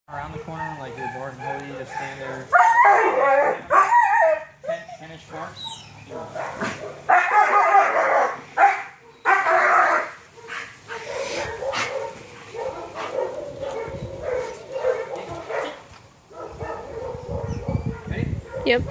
Around the corner, like your board and holy, just stand there. 10-inch forks. Ready? Yep.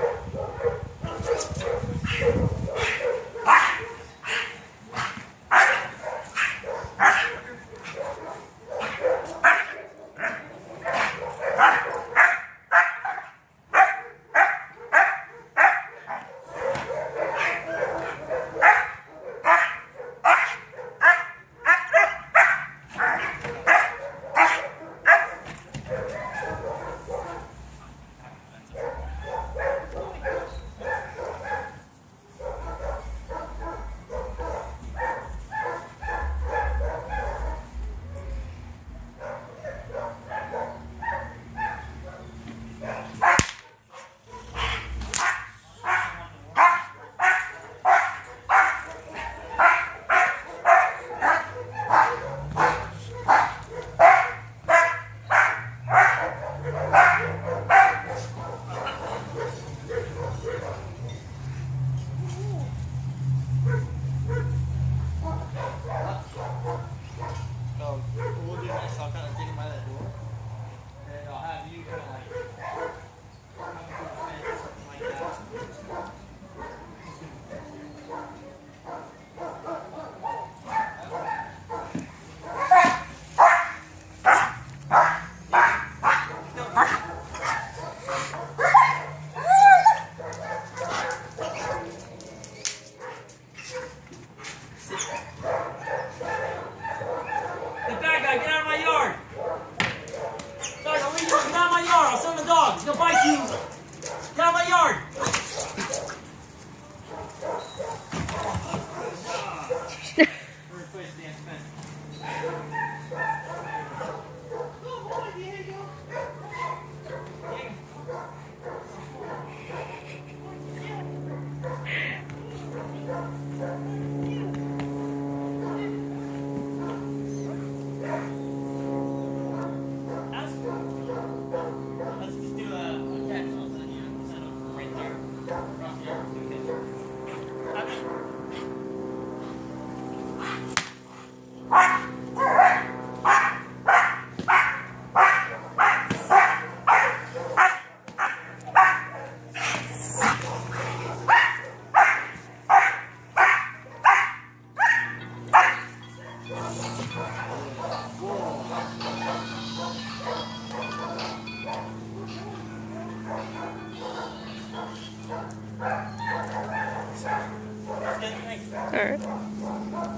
We'll do this. I'll kind of take him by that door, and I'll have you kind of like come to the fence, something like that. The bad guy, get out of my yard! Dog, what are you doing? Get out of my yard! I'll send the dog! He's gonna bite you! Get out of my yard! First place, Dan Spence. Let's just do a catch. I'll send you set up right there. Across the yard. All right.